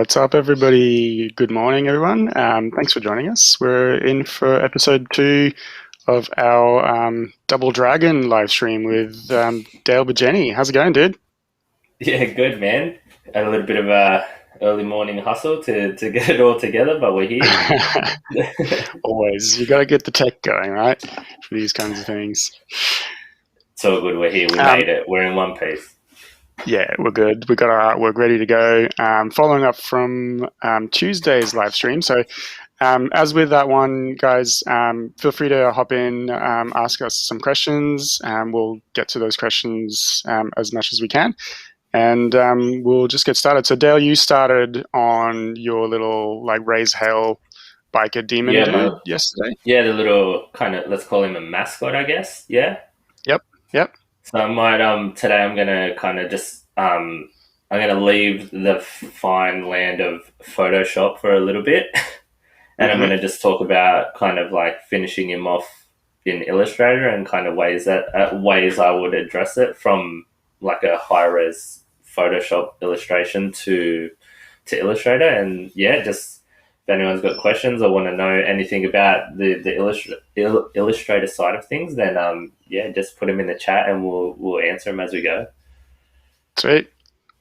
What's up, everybody? Good morning, everyone. Thanks for joining us. We're in for episode 2 of our Double Dragon live stream with Dale Bigeni. How's it going, dude? Yeah, good man. Had a little bit of a early morning hustle to get it all together, but we're here. Always. You got to get the tech going, right? For these kinds of things. It's all good. We're here. We Um, made it. We're in one piece. yeah, we're good. We got our artwork ready to go. Following up from Tuesday's live stream. So as with that one, guys, feel free to hop in, ask us some questions, and we'll get to those questions as much as we can. And we'll just get started. So, Dale, you started on your little raise hell biker demon Yeah, dude yesterday. the little kind of, let's call him a mascot, I guess. Yeah. Yep. Yep. So I might today I'm gonna kind of just I'm gonna leave the fine land of Photoshop for a little bit, and I'm gonna just talk about kind of like finishing him off in Illustrator and kind of ways I would address it from like a high res Photoshop illustration to Illustrator. And yeah, just if anyone's got questions or want to know anything about the Illustrator side of things, then yeah, just put them in the chat and we'll answer them as we go. Sweet.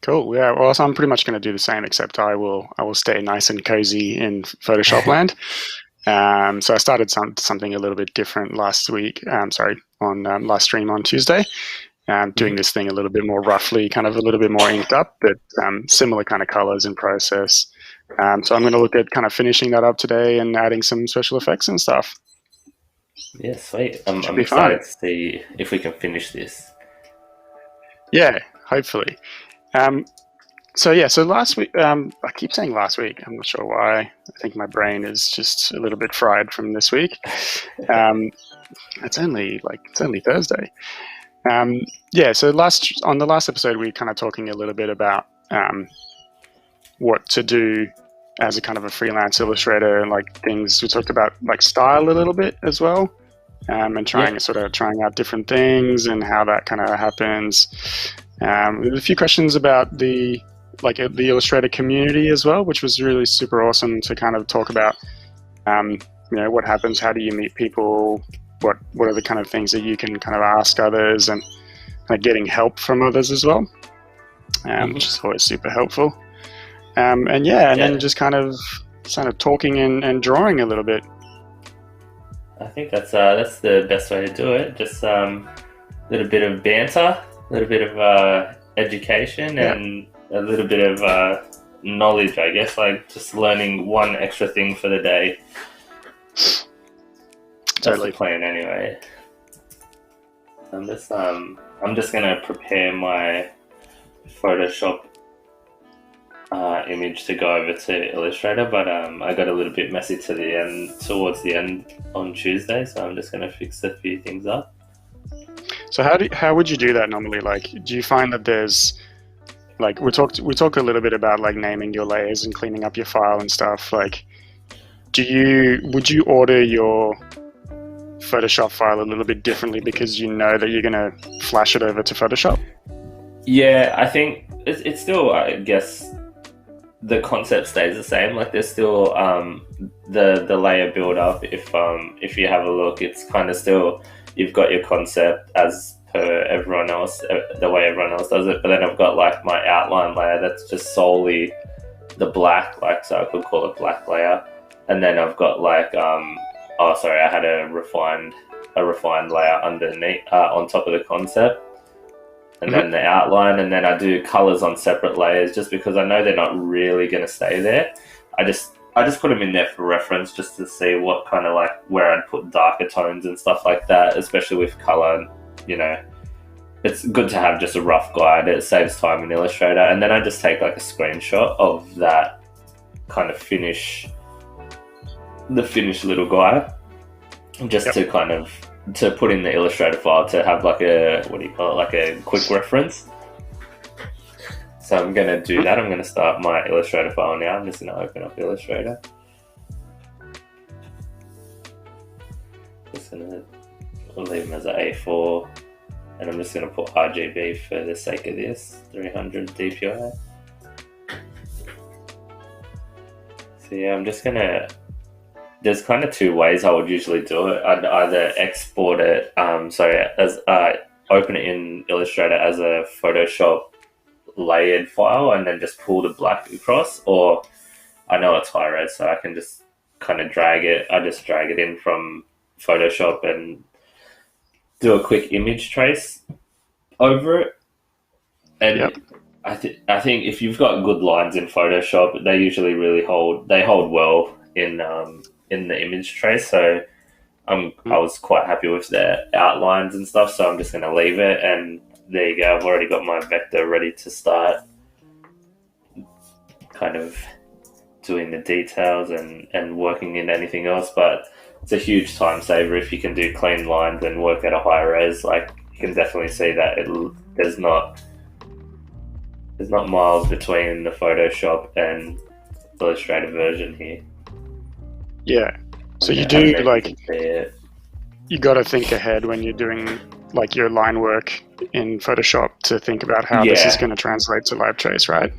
Cool. Yeah. Well, so I'm pretty much going to do the same, except I will stay nice and cozy in Photoshop land. So I started something a little bit different last week. On last stream on Tuesday. Doing this thing a little bit more roughly, kind of a little bit more inked up, but similar kind of colors and process. So I'm going to look at kind of finishing that up today and adding some special effects and stuff. Yeah, sweet. I'm be excited fun. to see if we can finish this. Yeah, hopefully. So last week, I keep saying last week. I'm not sure why. I think my brain is just a little bit fried from this week. It's only Thursday. So on the last episode, we were kind of talking a little bit about what to do as a kind of a freelance illustrator and like things. We talked about like style a little bit as well, and trying out different things and how that kind of happens. There's a few questions about the Illustrator community as well, which was really super awesome to kind of talk about. What happens? How do you meet people? What are the kind of things that you can kind of ask others, and kind of getting help from others as well, which is always super helpful. And then just kind of talking and drawing a little bit. I think that's the best way to do it. Just a little bit of banter, a little bit of education, and a little bit of knowledge, I guess, like just learning one extra thing for the day. That's the plan anyway. I'm just gonna prepare my Photoshop image to go over to Illustrator, but I got a little bit messy towards the end on Tuesday, so I'm just gonna fix a few things up. So how would you do that normally? Like, do you find that there's like we talk a little bit about like naming your layers and cleaning up your file and stuff. Like, would you order your Photoshop file a little bit differently because you know that you're going to flash it over to Photoshop? Yeah, I think it's still, I guess, the concept stays the same. Like there's still the layer build up. If you have a look, it's kind of still, you've got your concept as per everyone else, the way everyone else does it. But then I've got like my outline layer that's just solely the black, like, so I could call it black layer. And then I've got like I had a refined layer underneath, on top of the concept, and then the outline, and then I do colors on separate layers just because I know they're not really going to stay there. I just put them in there for reference, just to see what kind of like where I'd put darker tones and stuff like that, especially with color. It's good to have just a rough guide. It saves time in Illustrator, and then I just take like a screenshot of that kind of the finished little guy, just to kind of to put in the Illustrator file to have like like a quick reference. So I'm going to do that. I'm going to start my Illustrator file now. I'm just going to open up Illustrator. Just going to leave them as an A4, and I'm just going to put RGB for the sake of this, 300 DPI. So yeah, I'm just gonna. There's kind of two ways I would usually do it. I'd either export it, as open it in Illustrator as a Photoshop layered file, and then just pull the black across. Or I know it's high res, so I can just kind of drag it. I just drag it in from Photoshop and do a quick image trace over it. And Yep. I think if you've got good lines in Photoshop, they usually really hold well in the image trace. So I was quite happy with their outlines and stuff. So I'm just going to leave it, and there you go. I've already got my vector ready to start kind of doing the details and working in anything else. But it's a huge time saver if you can do clean lines and work at a high res. Like, you can definitely see that there's not miles between the Photoshop and Illustrator version here. Yeah. So you do you got to think ahead when you're doing like your line work in Photoshop to think about how this is going to translate to live trace, right?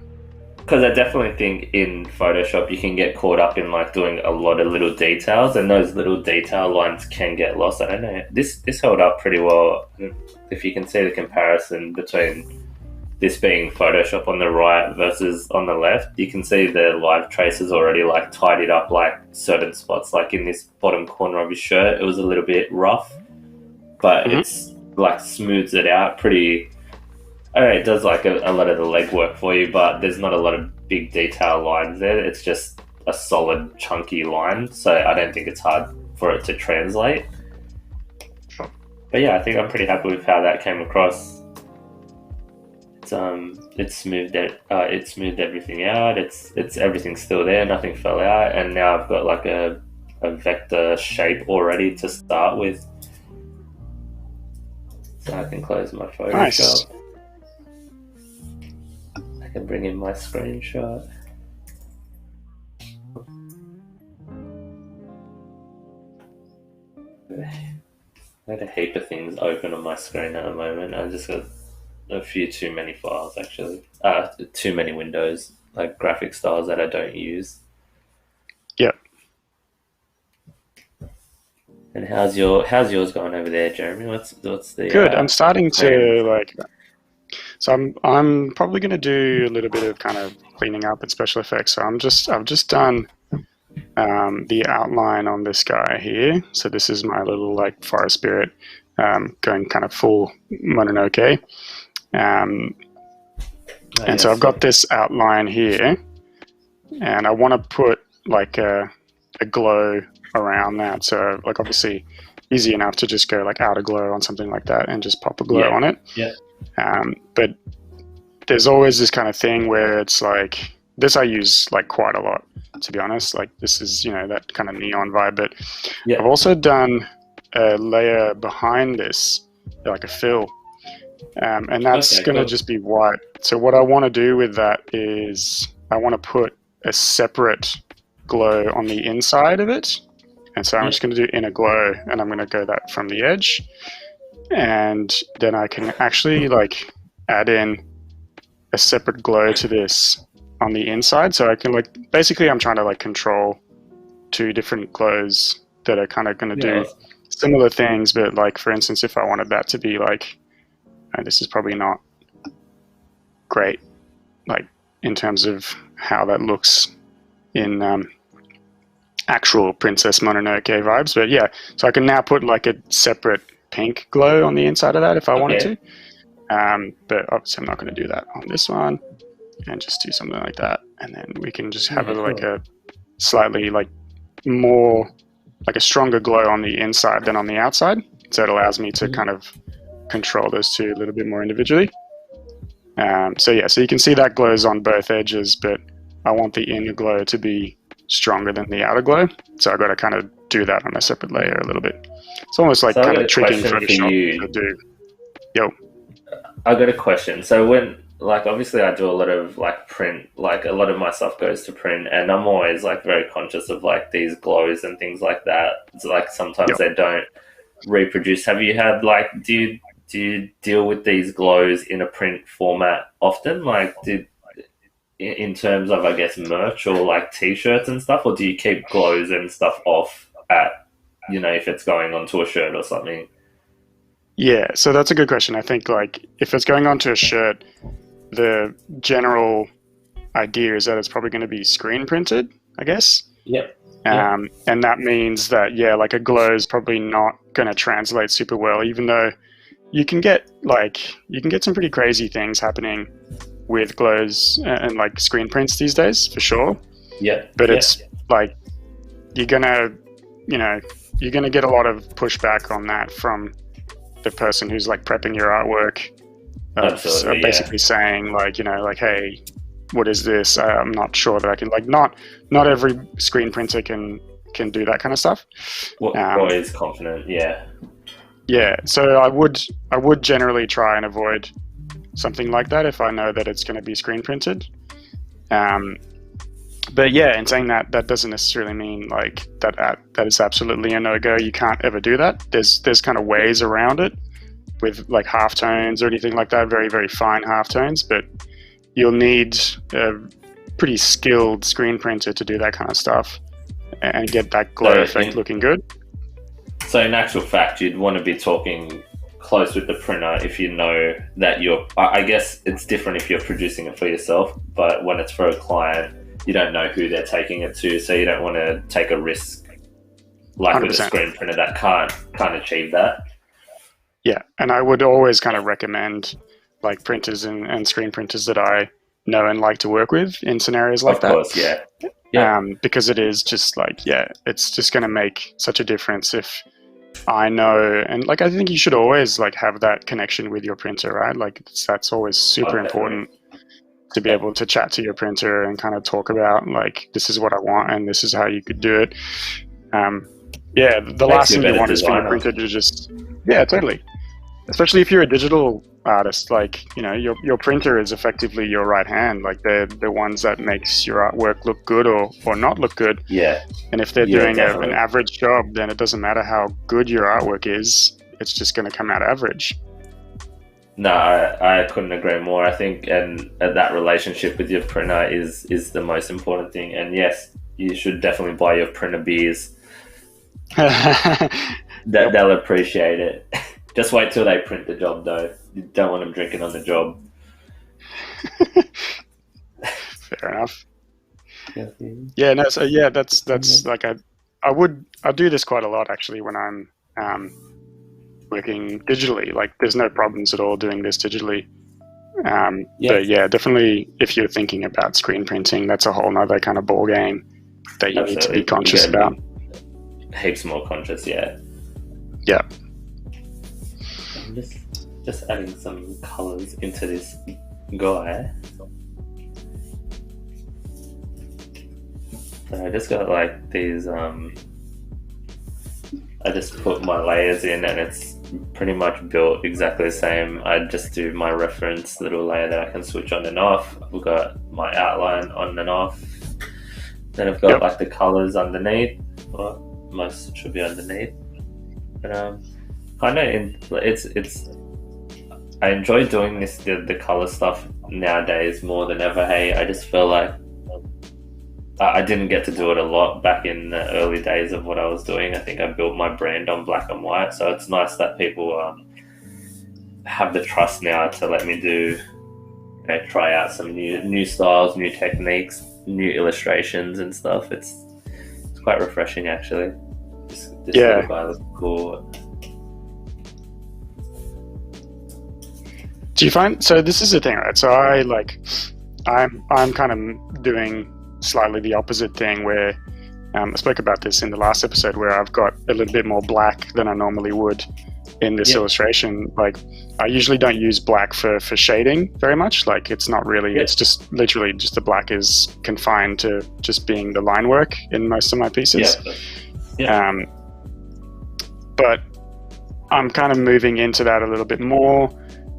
Because I definitely think in Photoshop you can get caught up in like doing a lot of little details, and those little detail lines can get lost. I don't know. This held up pretty well. If you can see the comparison between this being Photoshop on the right versus on the left, you can see the live traces already like tidied up like certain spots. Like in this bottom corner of his shirt, it was a little bit rough, but it's like smooths it out pretty. It does like a lot of the legwork for you, but there's not a lot of big detail lines there. It's just a solid chunky line, so I don't think it's hard for it to translate. But yeah, I think I'm pretty happy with how that came across. It smoothed everything out. It's everything's still there, nothing fell out, and now I've got like a vector shape already to start with. So I can close my Photoshop. Nice. I can bring in my screenshot. I had a heap of things open on my screen at the moment. I just got a few too many files, actually. Too many windows, like graphic styles that I don't use. Yep. And how's yours going over there, Jeremy? What's the good? I'm starting to like. So I'm probably going to do a little bit of kind of cleaning up and special effects. So I've just done the outline on this guy here. So this is my little like forest spirit going kind of full Mononoke. And so I've got this outline here, and I want to put like a glow around that. So like obviously easy enough to just go like outer glow on something like that and just pop a glow on it. Yeah. But there's always this kind of thing where it's like, this I use like quite a lot, to be honest. Like this is, that kind of neon vibe, but I've also done a layer behind this, like a fill. And that's going to just be white. So what I want to do with that is I want to put a separate glow on the inside of it. And so I'm just going to do inner glow, and I'm going to go that from the edge. And then I can actually like add in a separate glow to this on the inside. So I can like, basically I'm trying to like control two different glows that are kind of going to do similar things. But like, for instance, if I wanted that to be like, this is probably not great, like in terms of how that looks in actual Princess Mononoke vibes. But yeah, so I can now put like a separate pink glow on the inside of that if I wanted to. But obviously I'm not going to do that on this one, and just do something like that. And then we can just have it like a slightly like more, like a stronger glow on the inside than on the outside. So it allows me to kind of control those two a little bit more individually. So you can see that glows on both edges, but I want the inner glow to be stronger than the outer glow. So I've got to kind of do that on a separate layer a little bit. It's almost like kind of tricking Photoshop to do. I got a question. So when, like, obviously I do a lot of like print, like a lot of my stuff goes to print, and I'm always like very conscious of like these glows and things like that. It's like sometimes they don't reproduce. Have you had like, do you deal with these glows in a print format often? Like, in terms of, I guess, merch or like t-shirts and stuff, or do you keep glows and stuff off at, if it's going onto a shirt or something? Yeah, so that's a good question. I think like if it's going onto a shirt, the general idea is that it's probably going to be screen printed, I guess. Yep. And that means that, yeah, like a glow is probably not going to translate super well, even though you can get some pretty crazy things happening with glows and like screen prints these days, for sure. Yeah. But it's like you're gonna get a lot of pushback on that from the person who's like prepping your artwork, basically saying like, hey, what is this? I'm not sure that I can, like, not every screen printer can do that kind of stuff. Or is confident, yeah. Yeah, so I would generally try and avoid something like that if I know that it's going to be screen printed. But yeah, in saying that, that doesn't necessarily mean like that is absolutely a no-go. You can't ever do that. There's kind of ways around it with like halftones or anything like that, very, very fine halftones, but you'll need a pretty skilled screen printer to do that kind of stuff and get that glow effect looking good. So in actual fact, you'd want to be talking close with the printer if you know that I guess it's different if you're producing it for yourself, but when it's for a client, you don't know who they're taking it to, so you don't want to take a risk like 100%. With a screen printer that can't achieve that. Yeah, and I would always kind of recommend like printers and screen printers that I know and like to work with in scenarios like that. Of course, yeah. Because it is just like, yeah, it's just going to make such a difference if I know, and like I think you should always like have that connection with your printer, right? Like that's always super important to be able to chat to your printer and kind of talk about like, this is what I want and this is how you could do it. The last thing you want is for your printer to just, yeah, totally. Especially if you're a digital artist, like, your printer is effectively your right hand. Like they're the ones that makes your artwork look good or not look good. Yeah. And if they're doing an average job, then it doesn't matter how good your artwork is. It's just going to come out average. No, I couldn't agree more. I think and that relationship with your printer is the most important thing. And yes, you should definitely buy your printer beers. They'll appreciate it. Just wait till they print the job, though. You don't want them drinking on the job. Fair enough. Yeah, no. So yeah, that's like I do this quite a lot actually when I'm working digitally. Like, there's no problems at all doing this digitally. But yeah, definitely if you're thinking about screen printing, that's a whole nother kind of ball game that you need to be conscious about. Heaps more conscious, yeah. Yeah. I'm just adding some colors into this guy. So I just got like these, I just put my layers in and it's pretty much built exactly the same. I just do my reference little layer that I can switch on and off. I've got my outline on and off. Then I've got like the colors underneath. Well, most should be underneath. But it's I enjoy doing the color stuff nowadays more than ever. Hey, I just feel like I didn't get to do it a lot back in the early days of what I was doing. I think I built my brand on black and white, so it's nice that people have the trust now to let me do, try out some new styles, new techniques, new illustrations and stuff. It's quite refreshing actually. This little guy looks cool. Do you find, so this is the thing, right? So I'm kind of doing slightly the opposite thing where I spoke about this in the last episode, where I've got a little bit more black than I normally would in this illustration. Like, I usually don't use black for shading very much. Like, it's not really, it's just literally just the black is confined to just being the line work in most of my pieces. But I'm kind of moving into that a little bit more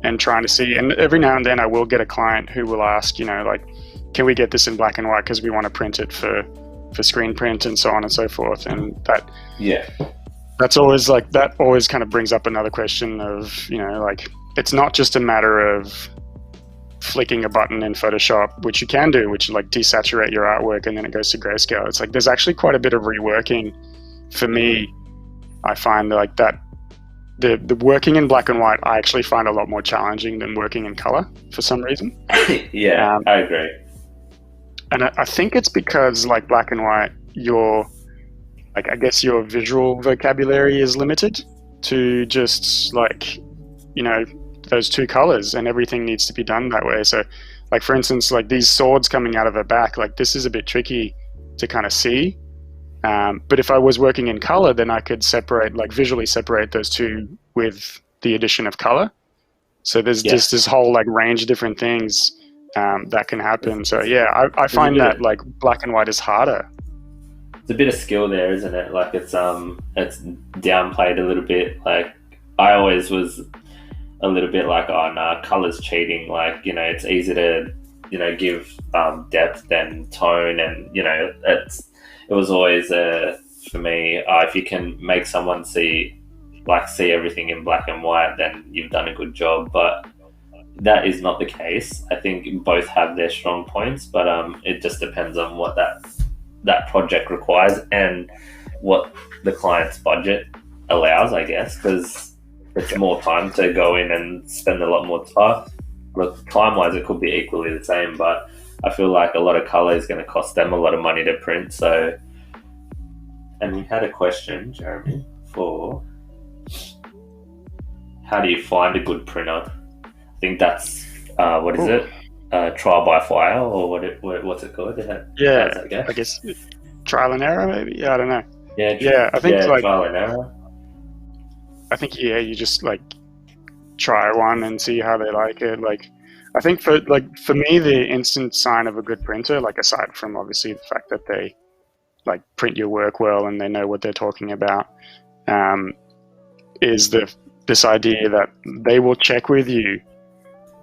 and trying to see, and every now and then I will get a client who will ask, like, can we get this in black and white because we want to print it for screen print and so on and so forth. And that's always like, that always kind of brings up another question of, like, it's not just a matter of flicking a button in Photoshop, which you can do, which like desaturate your artwork and then it goes to grayscale. It's like there's actually quite a bit of reworking for me. I find like that the working in black and white I actually find a lot more challenging than working in color for some reason. Yeah, I agree. And I think it's because like black and white, I guess your visual vocabulary is limited to just like, those two colors, and everything needs to be done that way. So like, for instance, like these swords coming out of her back, like this is a bit tricky to kind of see. But if I was working in color, then I could visually separate those two with the addition of color. So there's just this whole like range of different things that can happen. So yeah, I find that like black and white is harder. It's a bit of skill there, isn't it? Like it's downplayed a little bit. Like I always was a little bit like, oh no, color's cheating. Like, it's easy to, give depth and tone, and it was always for me, if you can make someone see everything in black and white, then you've done a good job. But that is not the case. I think both have their strong points, but it just depends on what that project requires and what the client's budget allows, I guess, because it's more time to go in and spend a lot more time. Look, time-wise, it could be equally the same, but I feel like a lot of color is going to cost them a lot of money to print. So, and we had a question, Jeremy, for how do you find a good printer? I think that's what is it? Trial by fire, or what's it called? Yeah, I guess trial and error, maybe. Yeah, I don't know. Yeah, I think like trial and error. I think you just like try one and see how they like it. Like I think for me, the instant sign of a good printer, like aside from obviously the fact that they like print your work well and they know what they're talking about, is this idea that they will check with you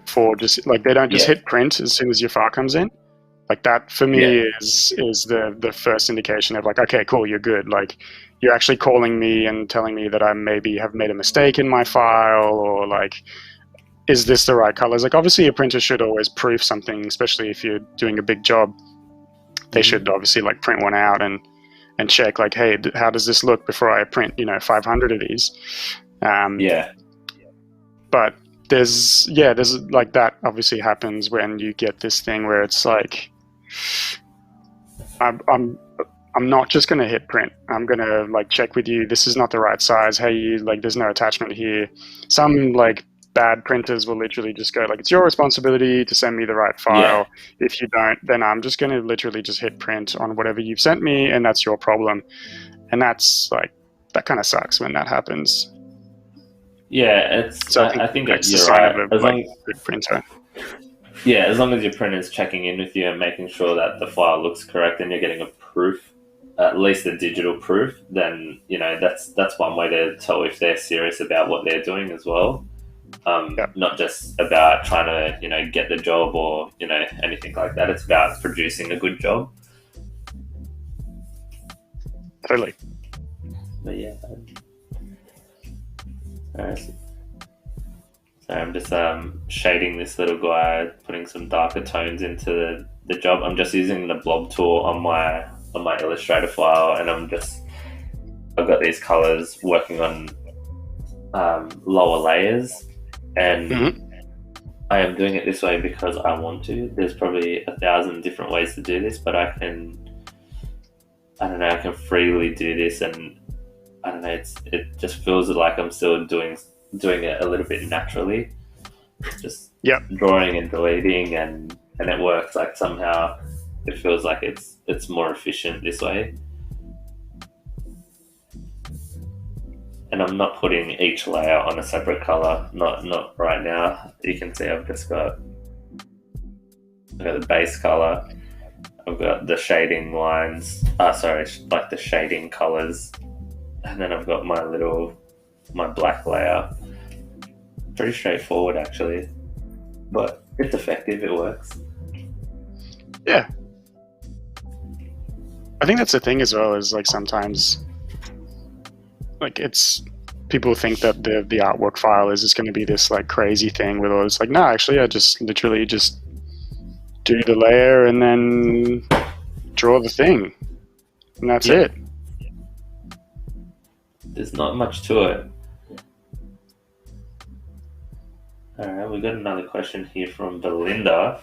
for just like they don't just hit print as soon as your file comes in. Like that for me is the first indication of like, okay, cool, you're good. Like you're actually calling me and telling me that I maybe have made a mistake in my file, or like, is this the right colors? Like obviously a printer should always proof something, especially if you're doing a big job. They should obviously like print one out and check like, hey, how does this look before I print 500 of these. But there's like that obviously happens when you get this thing where it's like, I'm not just going to hit print. I'm going to like check with you. This is not the right size. Hey, there's no attachment here. Some like bad printers will literally just go like, it's your responsibility to send me the right file. If you don't, then I'm just going to literally just hit print on whatever you've sent me, and that's your problem. And that's like, that kind of sucks when that happens. Yeah, I think that's the sign of a good printer. Yeah, as long as your printer's checking in with you and making sure that the file looks correct and you're getting a proof, at least a digital proof, then that's one way to tell if they're serious about what they're doing as well. Not just about trying to get the job or anything like that. It's about producing a good job. Totally. But yeah. Alright. So I'm just shading this little guy, putting some darker tones into the job. I'm just using the Blob Tool on my Illustrator file, and I've got these colors working on lower layers, and I am doing it this way because I want to. There's probably 1,000 different ways to do this, but I can freely do this, and I don't know, it just feels like I'm still doing it a little bit naturally, just drawing and deleting, and it works. Like somehow it feels like it's more efficient this way. And I'm not putting each layer on a separate color, not right now. You can see I've got the base color, I've got the shading lines, like the shading colors, and then I've got my black layer. Pretty straightforward actually, but it's effective, it works. Yeah. I think that's the thing as well, is like sometimes like people think that the artwork file is just going to be this like crazy thing with all this. Like, no, actually, I just literally just do the layer and then draw the thing, and that's it. There's not much to it. Alright, we got another question here from Belinda,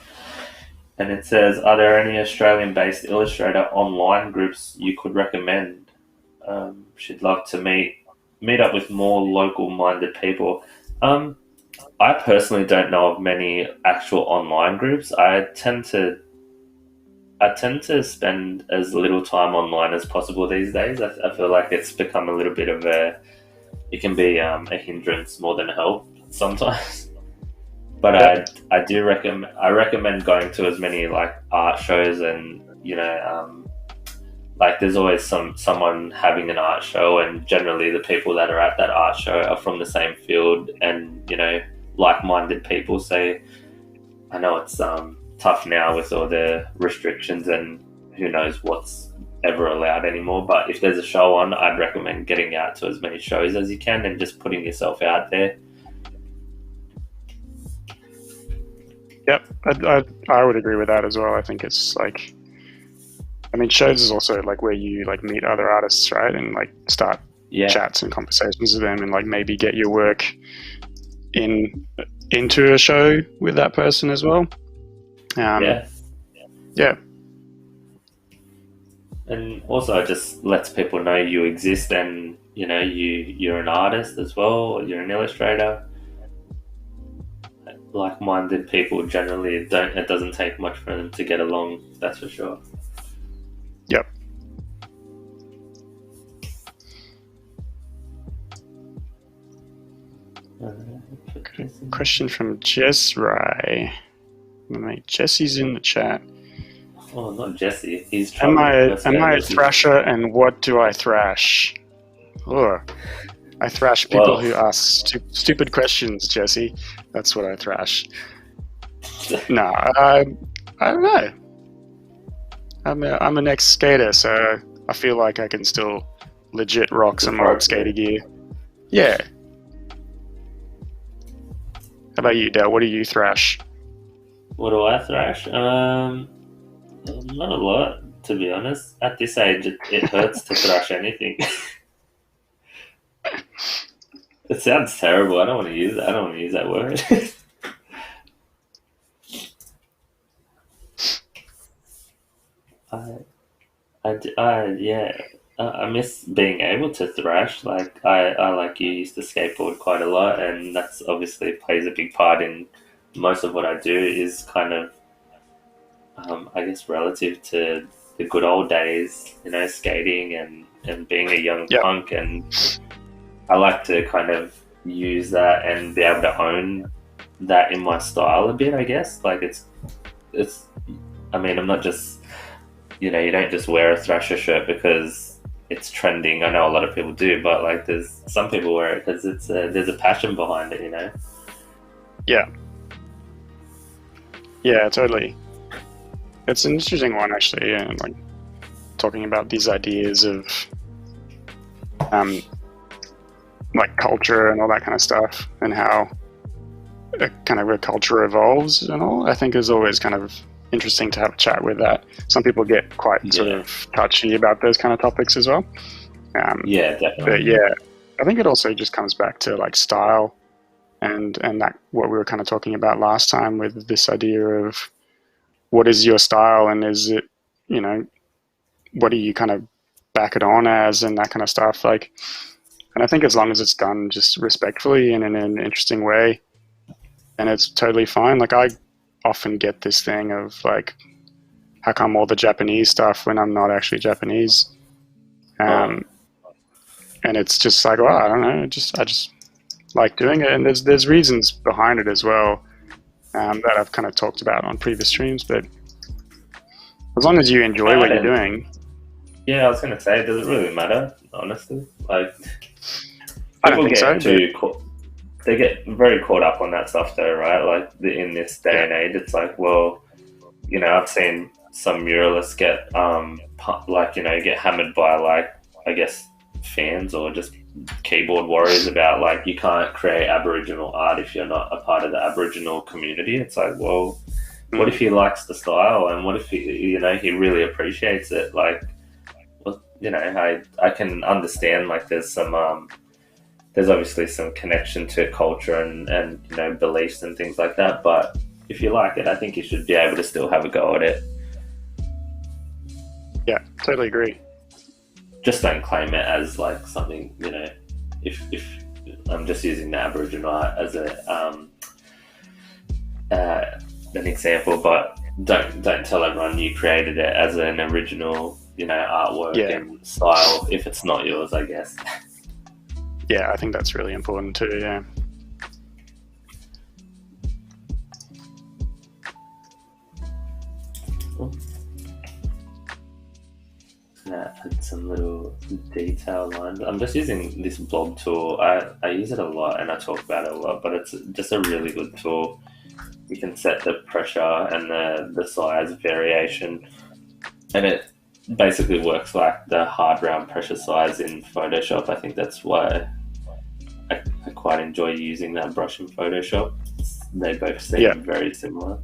and it says, are there any Australian-based Illustrator online groups you could recommend? She'd love to meet up with more local-minded people. I personally don't know of many actual online groups. I tend to spend as little time online as possible these days. I feel like it's become a little bit of it can be a hindrance more than a help sometimes. But I recommend going to as many like art shows, and like there's always someone having an art show, and generally the people that are at that art show are from the same field and like-minded people. So I know it's tough now with all the restrictions and who knows what's ever allowed anymore, but if there's a show on, I'd recommend getting out to as many shows as you can and just putting yourself out there. Yep, I would agree with that as well. I think it's like, I mean, shows is also like where you like meet other artists, right, and like start chats and conversations with them, and like maybe get your work into a show with that person as well. Yeah. And also it just lets people know you exist, and you're an artist as well, or you're an illustrator. Like-minded people generally it doesn't take much for them to get along, that's for sure. Yep. Question from Jess Rye. Mate, Jesse's in the chat. Oh, not Jesse. He's am I a thrasher, and what do I thrash? Oh, I thrash people who ask stupid questions, Jesse. That's what I thrash. No, I don't know. I'm an ex-skater, so I feel like I can still legit rock some old skater gear. Yeah. How about you, Dale? What do you thrash? What do I thrash? Not a lot, to be honest. At this age, it hurts to thrash anything. It sounds terrible. I don't want to use that. I don't want to use that word. I miss being able to thrash. Like I like you used to skateboard quite a lot, and that's obviously plays a big part in most of what I do. Is kind of I guess relative to the good old days, skating and being a young punk, and I like to kind of use that and be able to own that in my style a bit, I guess. Like it's I mean, I'm not just you don't just wear a thrasher shirt because it's trending. I know a lot of people do, but like there's some people wear it because there's a passion behind it, Yeah, totally. It's an interesting one, actually, and like talking about these ideas of like culture and all that kind of stuff, and how a culture evolves and all. I think is always kind of interesting to have a chat with that. Some people get quite sort of touchy about those kind of topics as well. Definitely. But yeah, I think it also just comes back to like style and that what we were kind of talking about last time with this idea of what is your style, and is it, what do you kind of back it on as, and that kind of stuff. Like, and I think as long as it's done just respectfully and in an interesting way, and it's totally fine. Like I often get this thing of like, how come all the Japanese stuff when I'm not actually Japanese? And it's just like, well, I don't know, I just like doing it, and there's reasons behind it as well. That I've kind of talked about on previous streams, but as long as you enjoy what you're doing. Yeah, I was going to say, does it really matter, honestly? Like, I don't think so. They get very caught up on that stuff though, right? Like in this day and age, it's like, well, I've seen some muralists get, get hammered by like, I guess, fans or just keyboard warriors about like you can't create Aboriginal art if you're not a part of the Aboriginal community. It's like, well, what if he likes the style, and what if he really appreciates it? Like, well, I can understand like there's obviously some connection to culture and beliefs and things like that. But if you like it, I think you should be able to still have a go at it. Yeah, totally agree. Just don't claim it as like something, if I'm just using the Aboriginal art as an example, but don't tell everyone you created it as an original, artwork and style if it's not yours, I guess. Yeah, I think that's really important too, yeah. Cool. Add some little detail lines. I'm just using this Blob Tool. I use it a lot and I talk about it a lot, but it's just a really good tool. You can set the pressure and the size variation, and it basically works like the hard round pressure size in Photoshop. I think that's why I quite enjoy using that brush in Photoshop. They both seem very similar.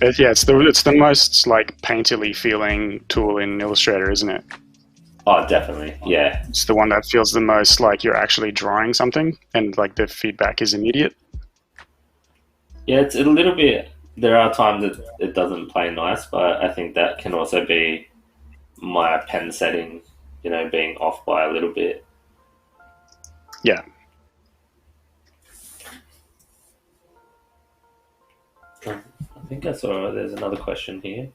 It's the most like painterly feeling tool in Illustrator, isn't it? Oh, definitely, yeah. It's the one that feels the most like you're actually drawing something, and like the feedback is immediate. Yeah, it's a little bit. There are times that it doesn't play nice, but I think that can also be my pen setting, being off by a little bit. Yeah. I think I saw there's another question here.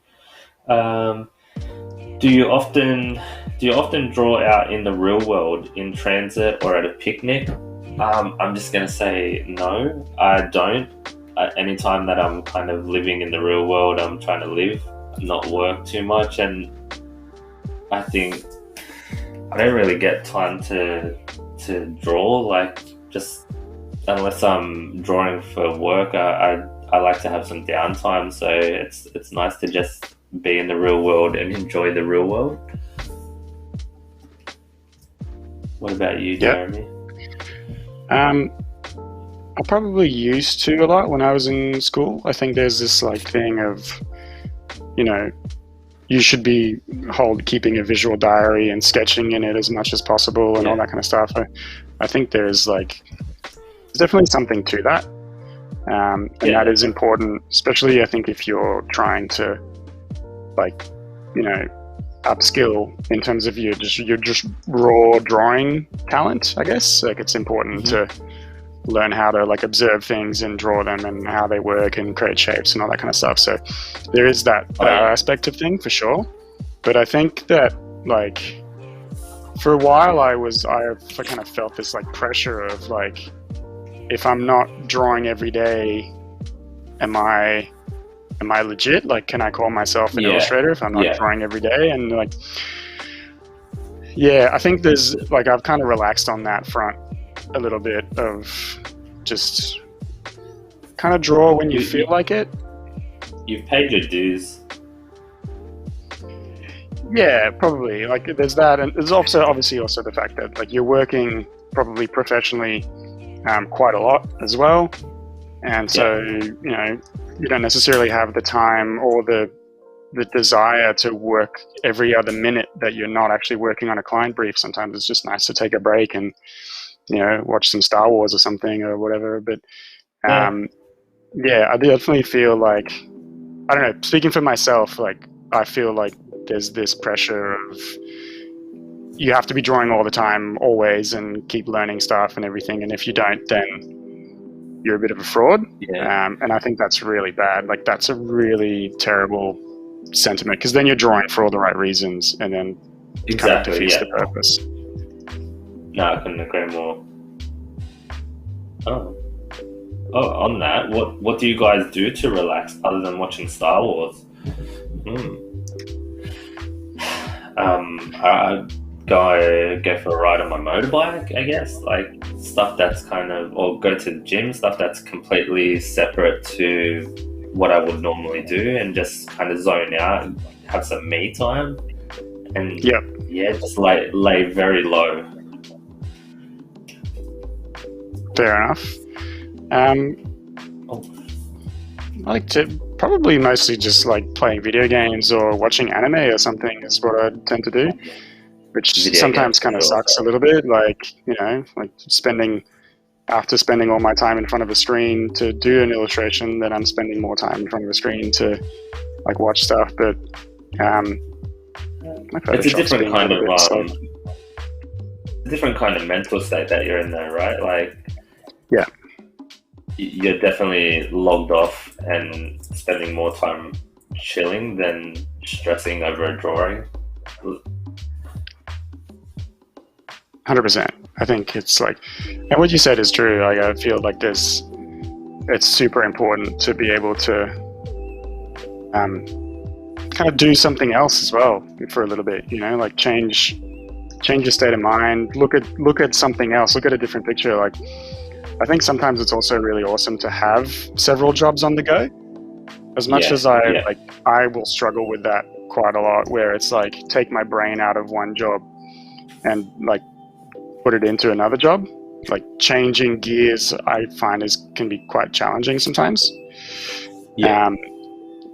Do you often draw out in the real world, in transit or at a picnic? I'm just going to say no, I don't. Anytime that I'm kind of living in the real world, I'm trying to live, not work too much, and I think I don't really get time to draw, like, just unless I'm drawing for work. I like to have some downtime, so it's nice to just be in the real world and enjoy the real world. What about you, Jeremy? I probably used to a lot when I was in school. I think there's this like thing of, you should be keeping a visual diary and sketching in it as much as possible and all that kind of stuff. I think there's definitely something to that. And that is important, especially I think if you're trying to upskill in terms of your just raw drawing talent, I guess. Like, it's important to learn how to observe things and draw them and how they work and create shapes and all that kind of stuff. So there is that aspect of thing for sure. But I think that for a while I kind of felt this pressure of if I'm not drawing every day, am I legit? Can I call myself an illustrator if I'm not drawing every day? And I think there's I've kind of relaxed on that front a little bit, of just kind of draw when you feel like it. You've paid your dues. Yeah, probably. There's that, and there's obviously also the fact that you're working probably professionally quite a lot as well, and so you don't necessarily have the time or the desire to work every other minute that you're not actually working on a client brief. Sometimes it's just nice to take a break and watch some Star Wars or something or whatever. But I definitely feel I don't know, speaking for myself, I feel there's this pressure of you have to be drawing all the time, always, and keep learning stuff and everything. And if you don't, then you're a bit of a fraud. And I think that's really bad. That's a really terrible sentiment, because then you're drawing for all the right reasons, and then it kind of defeats the purpose. No, I couldn't agree more. Oh, on that, what do you guys do to relax other than watching Star Wars? I go for a ride on my motorbike, I guess, stuff that's or go to the gym, stuff that's completely separate to what I would normally do, and just kind of zone out and have some me time. and Yep. just lay very low. Fair enough. I like to probably mostly just like playing video games or watching anime or something is what I tend to do, which Video sometimes games kind of is sucks a little bit. Like, like spending all my time in front of a screen to do an illustration, then I'm spending more time in front of a screen to like watch stuff. But it's a different kind of different kind of mental state that you're in there, right? Like, yeah, you're definitely logged off and spending more time chilling than stressing over a drawing. 100%. I think it's like, and what you said is true. Like, I feel like it's super important to be able to kind of do something else as well for a little bit, like change your state of mind, look at something else, look at a different picture. Like, I think sometimes it's also really awesome to have several jobs on the go. As much as I will struggle with that quite a lot, where it's like take my brain out of one job and like put it into another job. Like changing gears, I find can be quite challenging sometimes. Yeah.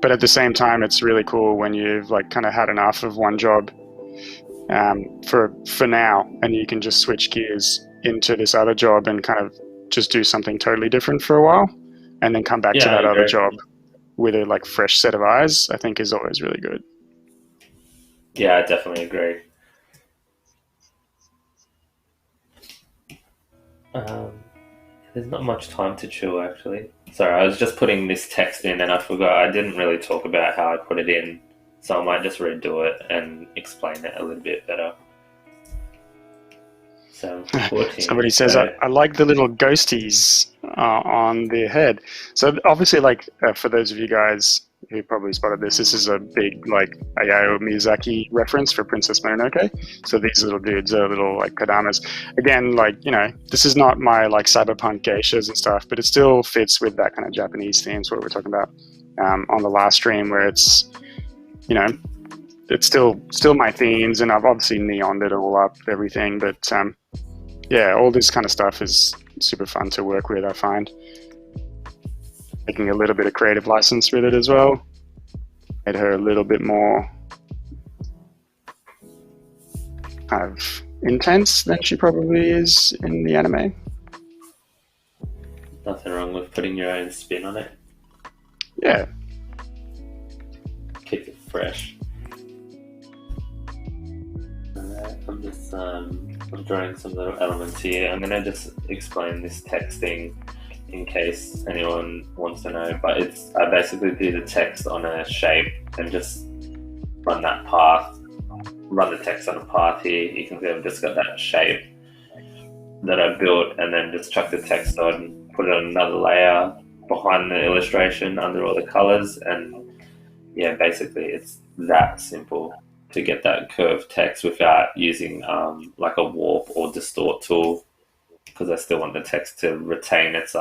But at the same time, it's really cool when you've like kind of had enough of one job for now, and you can just switch gears into this other job and kind of just do something totally different for a while, and then come back to that other job with a like fresh set of eyes. I think is always really good. Yeah, I definitely agree. There's not much time to chill, actually. Sorry, I was just putting this text in and I forgot. I didn't really talk about how I put it in, so I might just redo it and explain it a little bit better. So, 14. Somebody says, I like the little ghosties on their head. So obviously, like, for those of you guys who probably spotted this is a big, like, Hayao Miyazaki reference for Princess Mononoke. So these little dudes are little, like, kodamas. Again, like, this is not my, like, cyberpunk geishas and stuff, but it still fits with that kind of Japanese themes, what we're talking about on the last stream, where it's, it's still my themes, and I've obviously neoned it all up, everything, but yeah, all this kind of stuff is super fun to work with, I find. Taking a little bit of creative license with it as well. Made her a little bit more kind of intense than she probably is in the anime. Nothing wrong with putting your own spin on it. Yeah. Keep it fresh. I'm just I'm drawing some little elements here. I'm going to just explain this texting in case anyone wants to know, but I basically do the text on a shape and just run the text on a path here. You can see I've just got that shape that I built, and then just chuck the text on, put it on another layer behind the illustration under all the colors, and yeah, basically it's that simple to get that curved text without using like a warp or distort tool, because I still want the text to retain its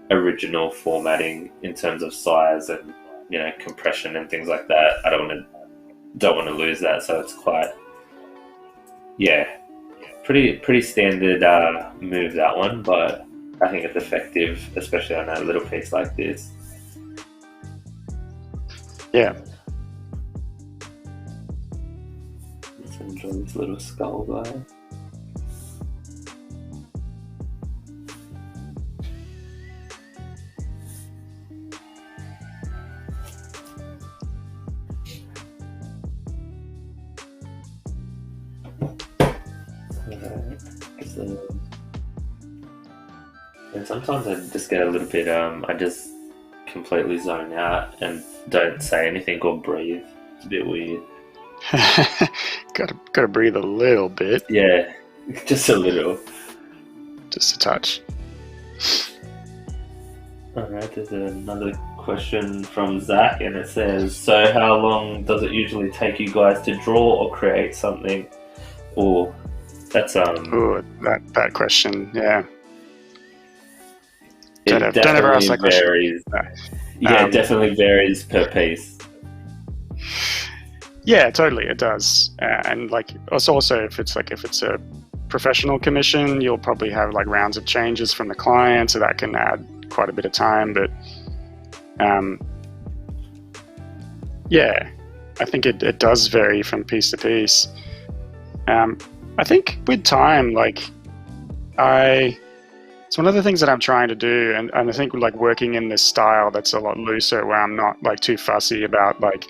original formatting in terms of size and compression and things like that. I don't want to lose that, so it's quite pretty standard move, that one, but I think it's effective, especially on a little piece like this. Yeah. Let's enjoy this little skull guy. And sometimes I just get a little bit, I just completely zone out and don't say anything or breathe. It's a bit weird. Gotta breathe a little bit. Yeah, just a little. Just a touch. Alright, there's another question from Zach, and it says, so how long does it usually take you guys to draw or create something? Or that's Ooh, that question, yeah. Don't ever ask that question. Yeah, it definitely varies per piece. Yeah, totally, it does. And like also if it's a professional commission, you'll probably have like rounds of changes from the client, so that can add quite a bit of time. But yeah, I think it does vary from piece to piece. I think with time, like it's one of the things that I'm trying to do, and I think like working in this style that's a lot looser, where I'm not like too fussy about like,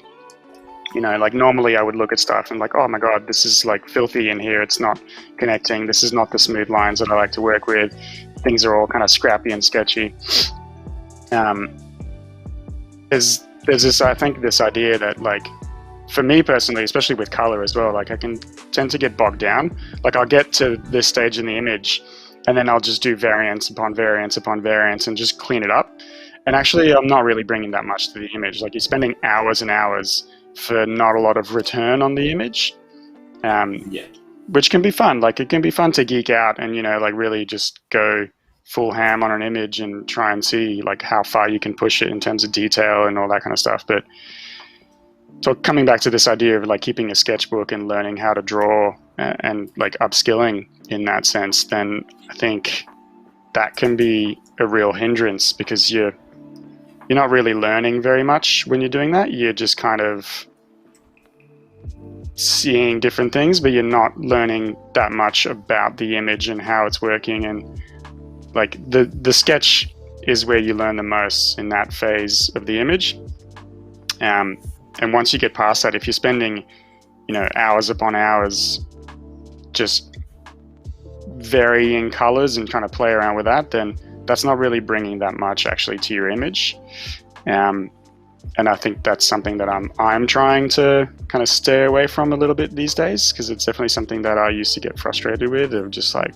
like normally I would look at stuff and like, oh my god, this is like filthy in here, it's not connecting, this is not the smooth lines that I like to work with, things are all kind of scrappy and sketchy. There's this, I think, this idea that like, for me personally, especially with color as well, like I can tend to get bogged down. Like I'll get to this stage in the image and then I'll just do variance upon variance upon variance and just clean it up. And actually I'm not really bringing that much to the image. Like you're spending hours and hours for not a lot of return on the image, which can be fun. Like it can be fun to geek out and, like really just go full ham on an image and try and see like how far you can push it in terms of detail and all that kind of stuff. But so coming back to this idea of like keeping a sketchbook and learning how to draw and like upskilling in that sense, then I think that can be a real hindrance, because you're not really learning very much when you're doing that. You're just kind of seeing different things, but you're not learning that much about the image and how it's working. And like the sketch is where you learn the most in that phase of the image. And once you get past that, if you're spending, hours upon hours just varying colors and trying to play around with that, then that's not really bringing that much actually to your image. And I think that's something that I'm trying to kind of stay away from a little bit these days, because it's definitely something that I used to get frustrated with, of just like,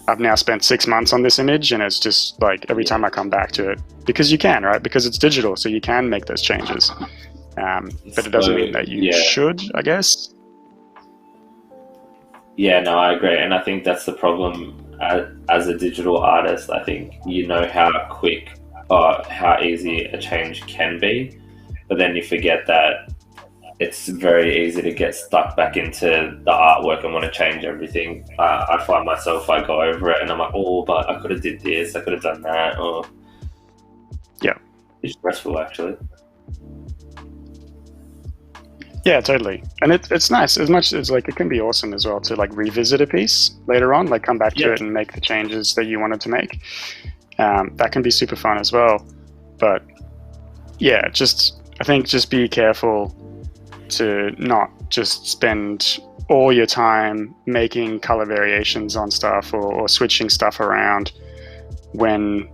I've now spent 6 months on this image and it's just like every time I come back to it, because you can, right? Because it's digital, so you can make those changes. But it doesn't mean that you should, I guess. Yeah, no, I agree. And I think that's the problem as a digital artist. I think how quick or how easy a change can be, but then you forget that it's very easy to get stuck back into the artwork and want to change everything. I find myself, I go over it and I'm like, oh, but I could have did this, I could have done that. Or yeah, it's stressful actually. Yeah, totally. And it's nice, as much as like it can be awesome as well to like revisit a piece later on, like come back to it and make the changes that you wanted to make. That can be super fun as well. But yeah, I think just be careful to not just spend all your time making color variations on stuff or switching stuff around when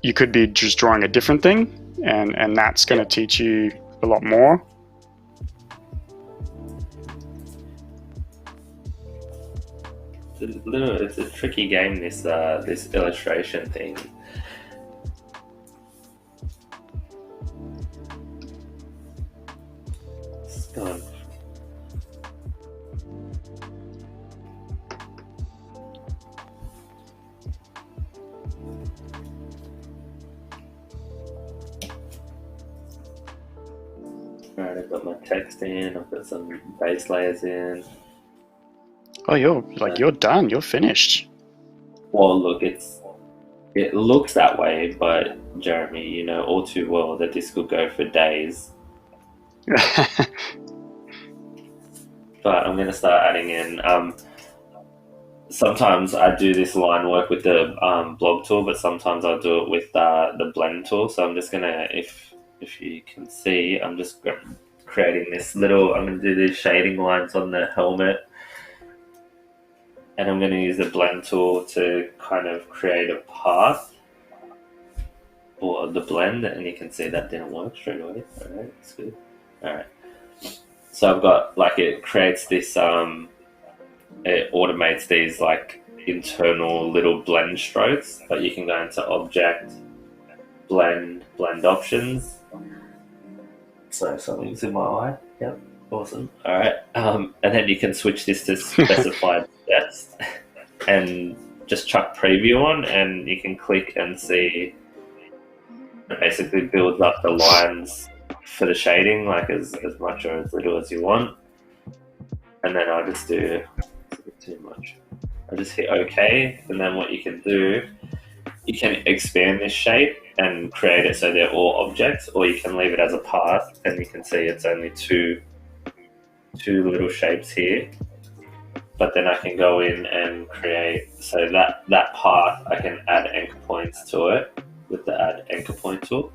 you could be just drawing a different thing, and that's going to teach you a lot more. It's a tricky game, this illustration thing. It's gone. Alright, I've got my text in, I've got some base layers in. Oh, you're done. You're finished. Well, look, it looks that way, but Jeremy, all too well that this could go for days. But I'm going to start adding in. Sometimes I do this line work with the Blob Tool, but sometimes I'll do it with the Blend Tool. So I'm just going to, if you can see, I'm just creating this little, I'm going to do these shading lines on the helmet. And I'm going to use the Blend Tool to kind of create a path for the blend, and you can see that didn't work straight away. Alright, that's good. Alright. So I've got, like, it creates this, it automates these, like, internal little blend strokes, but you can go into Object, Blend Options. So something's in my eye. Yep. Awesome. All right. And then you can switch this to specified depth and just chuck preview on, and you can click and see it basically builds up the lines for the shading, like as much or as little as you want. And then I'll just do, it's a bit too much. I'll just hit OK, and then what you can do, you can expand this shape and create it so they're all objects, or you can leave it as a path, and you can see it's only two little shapes here. But then I can go in and create, so that path, I can add anchor points to it with the add anchor point tool.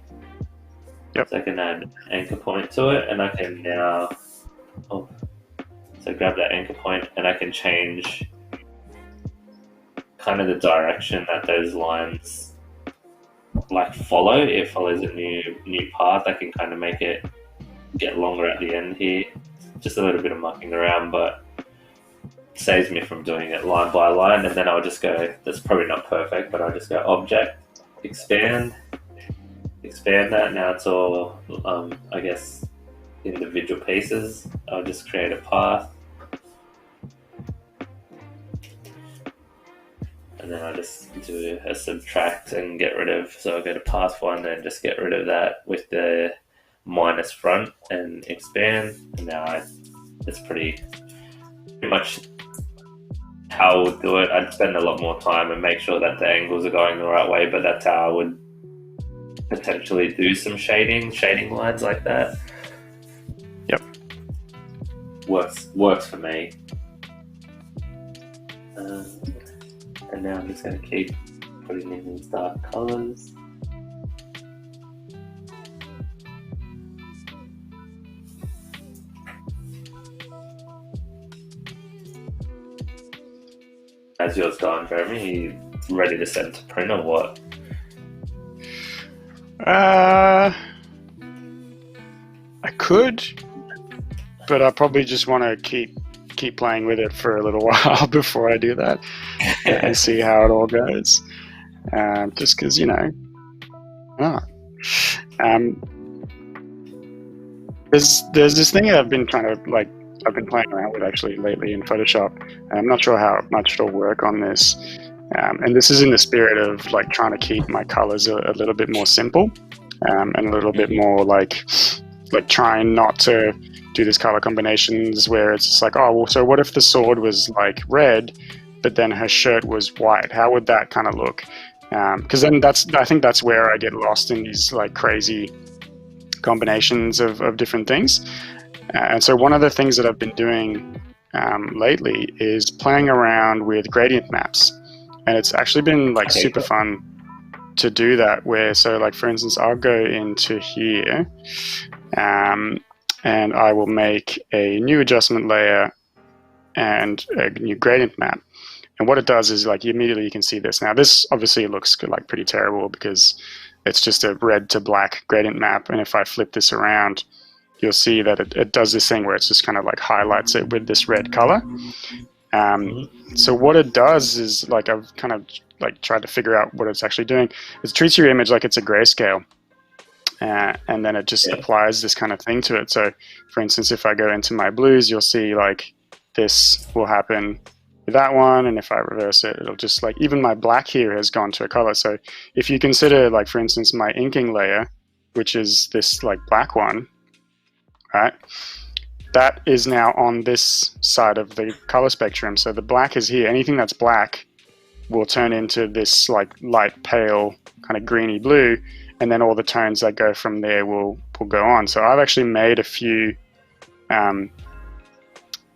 Yep. So I can add anchor point to it, and I can now, so grab that anchor point, and I can change kind of the direction that those lines like follow. It follows a new path. I can kind of make it get longer at the end here. Just a little bit of mucking around, but saves me from doing it line by line. And then I'll just go, that's probably not perfect, but I'll just go object, expand that. Now it's all, I guess, individual pieces. I'll just create a path. And then I'll just do a subtract and get rid of, so I'll go to path 1 and just get rid of that with the minus front and expand. And now it's pretty much how I would do it. I'd spend a lot more time and make sure that the angles are going the right way, but that's how I would potentially do some shading lines like that. Yep. Works for me. And now I'm just going to keep putting in these dark colors. How's yours going, Jeremy? You ready to send to print or what? I could, but I probably just want to keep playing with it for a little while before I do that and see how it all goes. Just because, there's this thing that I've been trying to I've been playing around with actually lately in Photoshop. I'm not sure how much it'll work on this. And this is in the spirit of trying to keep my colors a little bit more simple, and a little bit more like trying not to do these color combinations where it's just so what if the sword was red, but then her shirt was white? How would that kind of look? Because then I think that's where I get lost in these crazy combinations of different things. And so one of the things that I've been doing lately is playing around with gradient maps. And it's actually been super fun to do that, where for instance, I'll go into here and I will make a new adjustment layer and a new gradient map. And what it does is immediately you can see this. Now this obviously looks pretty terrible because it's just a red to black gradient map. And if I flip this around, you'll see that it does this thing where it's just kind of highlights it with this red color. So what it does is I've kind of tried to figure out what it's actually doing. It treats your image like it's a grayscale, and then it just applies this kind of thing to it. So for instance, if I go into my blues, you'll see this will happen with that one, and if I reverse it, it'll just even my black here has gone to a color. So if you consider for instance my inking layer, which is this black one, right? That is now on this side of the color spectrum. So the black is here. Anything that's black will turn into this light pale kind of greeny blue, and then all the tones that go from there will go on. So I've actually made a few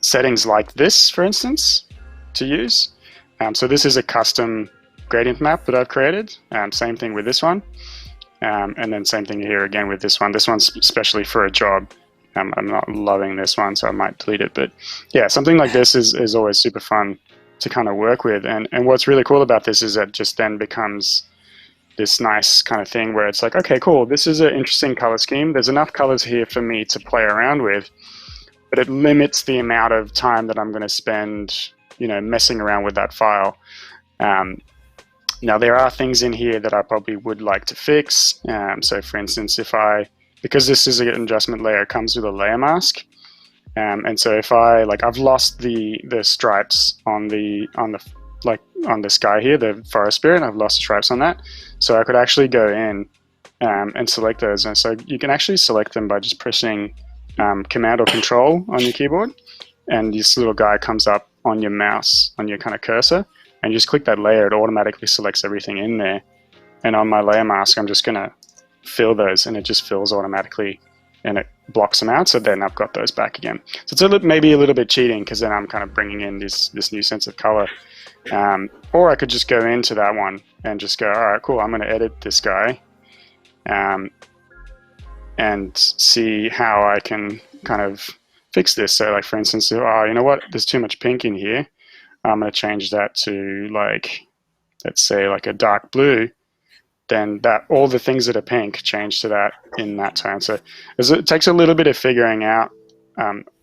settings like this, for instance, to use. So this is a custom gradient map that I've created. Same thing with this one. And then same thing here again with this one. This one's especially for a job. I'm not loving this one, so I might delete it. But yeah, something like this is always super fun to kind of work with. And what's really cool about this is that it just then becomes this nice kind of thing where it's okay, cool, this is an interesting color scheme. There's enough colors here for me to play around with, but it limits the amount of time that I'm going to spend, messing around with that file. Now, there are things in here that I probably would like to fix. So for instance, because this is an adjustment layer, it comes with a layer mask. And so if I've lost the stripes on the sky here, the forest spirit, I've lost the stripes on that. So I could actually go in and select those. And so you can actually select them by just pressing Command or Control on your keyboard, and this little guy comes up on your mouse, on your kind of cursor, and you just click that layer. It automatically selects everything in there. And on my layer mask, I'm just going to fill those, and it just fills automatically, and it blocks them out. So then I've got those back again. So it's maybe a little bit cheating, because then I'm kind of bringing in this new sense of color. Or I could just go into that one and just go, all right, cool, I'm going to edit this guy, and see how I can kind of fix this. So like, for instance, oh, you know what, there's too much pink in here. I'm going to change that to, like, let's say like a dark blue. Then that all the things that are pink change to that in that tone. So it takes a little bit of figuring out,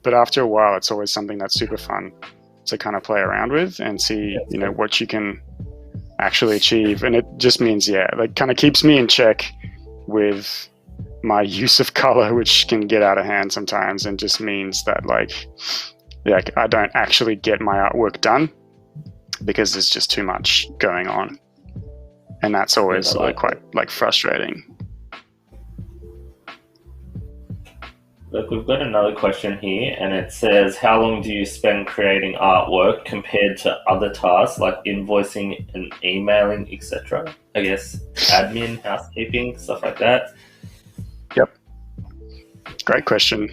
but after a while, it's always something that's super fun to kind of play around with and see, you know, what you can actually achieve. And it just means, yeah, like, kind of keeps me in check with my use of color, which can get out of hand sometimes, and just means that, like, yeah, I don't actually get my artwork done because there's just too much going on. And that's always quite like frustrating. Look, we've got another question here, and it says, how long do you spend creating artwork compared to other tasks like invoicing and emailing, etc.? I guess admin, housekeeping, stuff like that. Yep. Great question.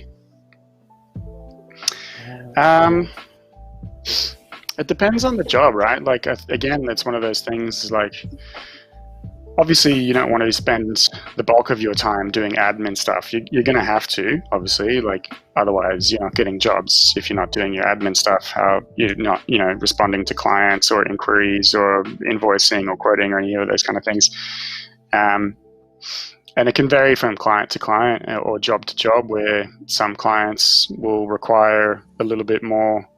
It depends on the job, right? Like, again, that's one of those things, like, obviously you don't want to spend the bulk of your time doing admin stuff. You're going to have to, obviously, like, otherwise you're not getting jobs. If you're not doing your admin stuff, how you're not, you know, responding to clients or inquiries or invoicing or quoting or any of those kind of things. And it can vary from client to client or job to job, where some clients will require a little bit more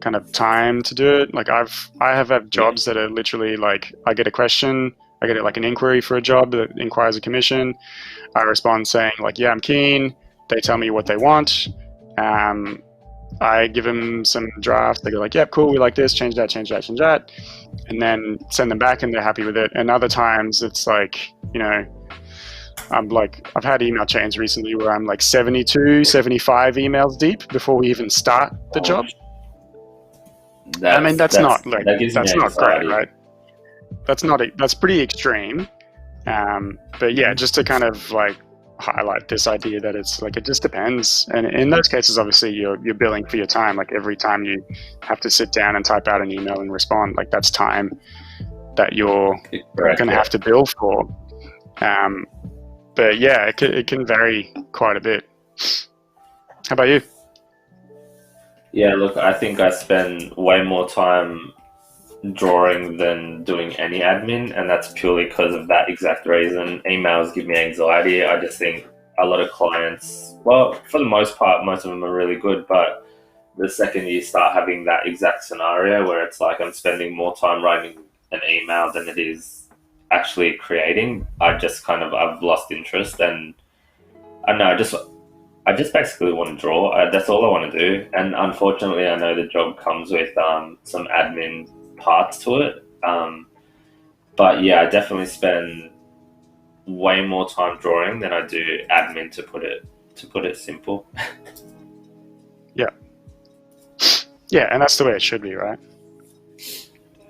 kind of time to do it. Like, I have had jobs that are literally like, I get a question, I get like an inquiry for a job that inquires a commission. I respond saying, like, yeah, I'm keen. They tell me what they want. I give them some drafts. They go like, yeah, cool, we like this, change that, change that, change that. And then send them back and they're happy with it. And other times it's like, you know, I've had email chains recently where I'm like 72, 75 emails deep before we even start the job. That's not great, right? That's pretty extreme. But yeah, just to kind of like highlight this idea that it's like, it just depends. And in those cases, obviously you're billing for your time. Like, every time you have to sit down and type out an email and respond, like, that's time that you're going to have to bill for. But yeah, it can vary quite a bit. How about you? Yeah, look, I think I spend way more time drawing than doing any admin, and that's purely because of that exact reason. Emails give me anxiety. I just think a lot of clients, well, for the most part, most of them are really good, but the second you start having that exact scenario where it's like I'm spending more time writing an email than it is actually creating, I've lost interest. And I don't know, I just basically want to draw. That's all I want to do. And unfortunately, I know the job comes with some admin parts to it. But yeah, I definitely spend way more time drawing than I do admin, to put it simple. Yeah, and that's the way it should be, right?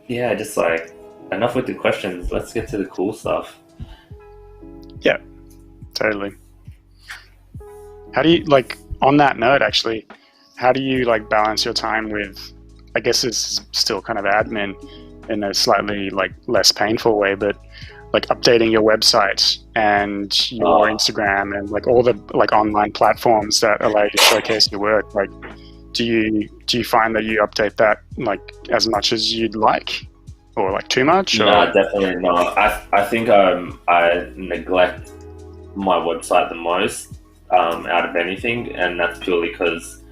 Yeah, just like, enough with the questions. Let's get to the cool stuff. Yeah, totally. How do you, like, on that note, actually, how do you like balance your time with, I guess it's still kind of admin in a slightly like less painful way, but like updating your website and your Instagram and like all the like online platforms that allow you to showcase your work? Like, do you find that you update that like as much as you'd like, or like too much? No, definitely not. I think I neglect my website the most out of anything, and that's purely because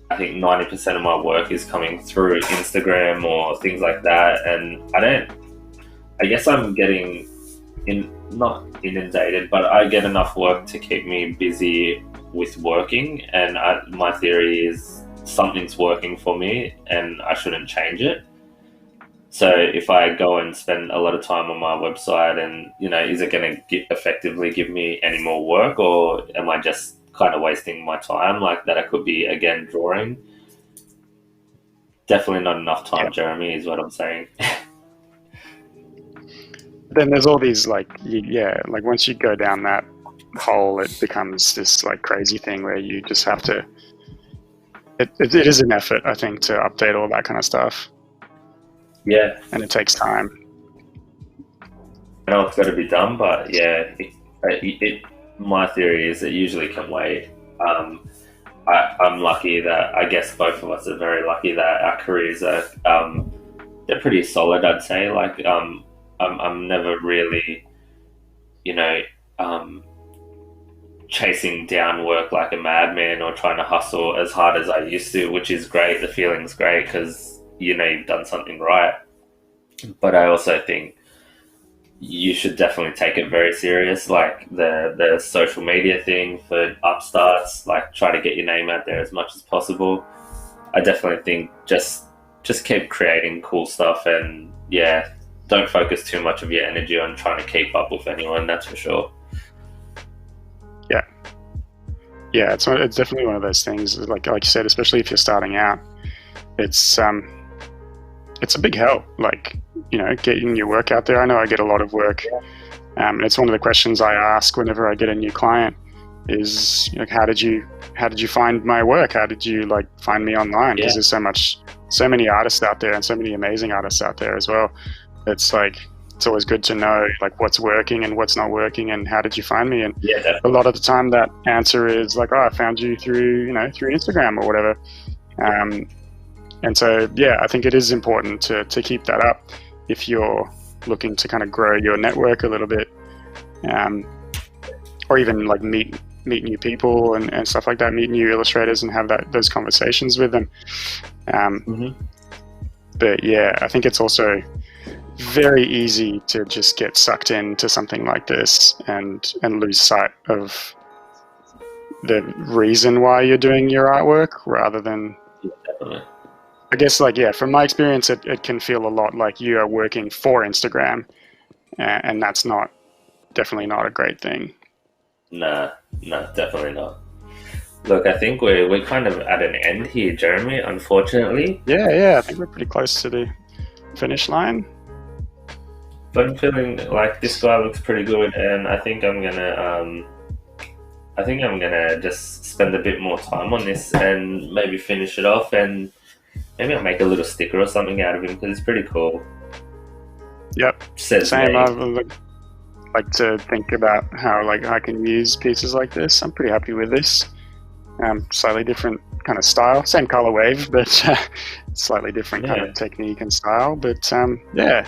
I think 90% of my work is coming through Instagram or things like that, and I guess I'm getting not inundated, but I get enough work to keep me busy with working, and my theory is something's working for me and I shouldn't change it. So if I go and spend a lot of time on my website, and is it going to effectively give me any more work, or am I just kind of wasting my time like that? I could be again drawing. Definitely not enough time, Yeah. Jeremy, is what I'm saying. Then there's all these like once you go down that hole, it becomes this like crazy thing where you just have to. It is an effort, I think, to update all that kind of stuff. Yeah, and it takes time. I know it's got to be done, but yeah, my theory is it usually can wait. I'm lucky that I guess both of us are very lucky that our careers are they're pretty solid. I'd say I'm never really um, chasing down work like a madman or trying to hustle as hard as I used to, which is great. The feeling's great because you've done something right. But I also think you should definitely take it very serious, like the social media thing for upstarts. Like, try to get your name out there as much as possible. I definitely think just keep creating cool stuff, and don't focus too much of your energy on trying to keep up with anyone. That's for sure. Yeah, it's definitely one of those things. Like you said, especially if you're starting out, it's a big help. Like, getting your work out there. I know I get a lot of work. And it's one of the questions I ask whenever I get a new client is, how did you find my work? How did you find me online? Because there's so many artists out there, and so many amazing artists out there as well. It's it's always good to know what's working and what's not working, and how did you find me? And a lot of the time that answer is I found you through Instagram or whatever. And so I think it is important to keep that up if you're looking to kind of grow your network a little bit, or even meet new people and stuff like that, meet new illustrators and have those conversations with them. But I think it's also very easy to just get sucked into something like this and lose sight of the reason why you're doing your artwork, rather than I guess from my experience, it can feel a lot like you are working for Instagram, and that's definitely not a great thing. No, definitely not. Look, I think we're kind of at an end here, Jeremy, unfortunately. Yeah, I think we're pretty close to the finish line. But I'm feeling like this guy looks pretty good, and I think I'm gonna just spend a bit more time on this and maybe finish it off, and maybe I'll make a little sticker or something out of him because it's pretty cool. Yep. Same. I like to think about how I can use pieces like this. I'm pretty happy with this. Slightly different kind of style, same color wave, but slightly different kind of technique and style. But so I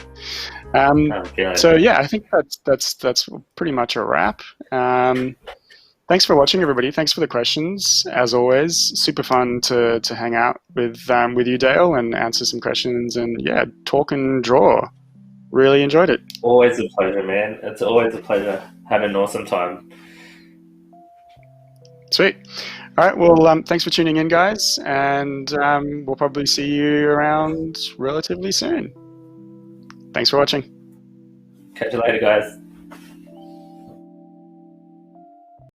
think that's pretty much a wrap. Thanks for watching, everybody. Thanks for the questions. As always, super fun to hang out with you, Dale, and answer some questions and talk and draw. Really enjoyed it. Always a pleasure, man. It's always a pleasure. Had an awesome time. Sweet. All right. Well, thanks for tuning in, guys, and we'll probably see you around relatively soon. Thanks for watching. Catch you later, guys.